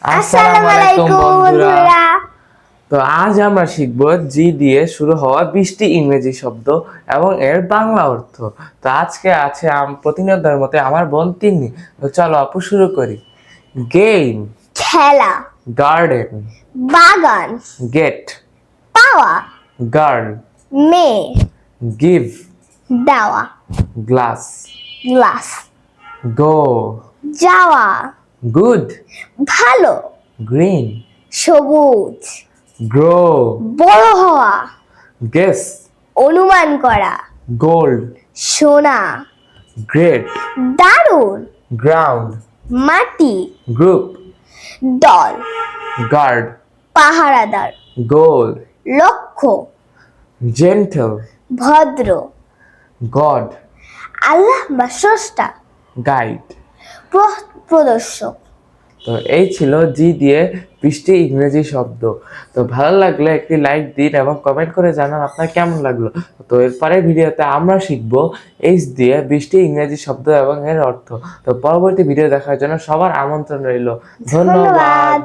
আসসালামু আলাইকুম বন্ধুরা। তো আজ আমরা শিখব জি দিয়ে শুরু হওয়া 20টি ইংরেজি শব্দ এবং এর বাংলা অর্থ। তো আজকে আছে প্রতিনিয়তের মতে আমার বোন তিন্নি। তো চলো আপু শুরু করি। গেম, খেলা, গার্ডেন, বাগান, গেট, পাওয়া, গার্ল, মেয়ে, গিভ, দেওয়া, গ্লাস, গ্লাস, গো, যাওয়া, গুড, ভালো, গ্রিন, সবুজ, গ্রো, বড় হওয়া, গেস, অনুমান করা, গোল্ড, সোনা, গ্রেট, দারুণ, গ্রাউন্ড, মাটি, গ্রুপ, দল, গার্ড, পাহারাদার, গোল, লক্ষ্য, জেন্টল, ভদ্র, গড, আল্লাহ বা স্রষ্টা, গাইড। প্রদর্শক। তো এই ছিল জি দিয়ে 20টি ইংরেজি শব্দ। তো ভালো লাগলে একটি লাইক দিন এবং কমেন্ট করে জানান আপনার কেমন লাগলো। তো এরপরের ভিডিওতে আমরা শিখবো এইচ দিয়ে 20টি ইংরেজি শব্দ এবং এর অর্থ। তো পরবর্তী ভিডিও দেখার জন্য সবার আমন্ত্রণ রইল। ধন্যবাদ।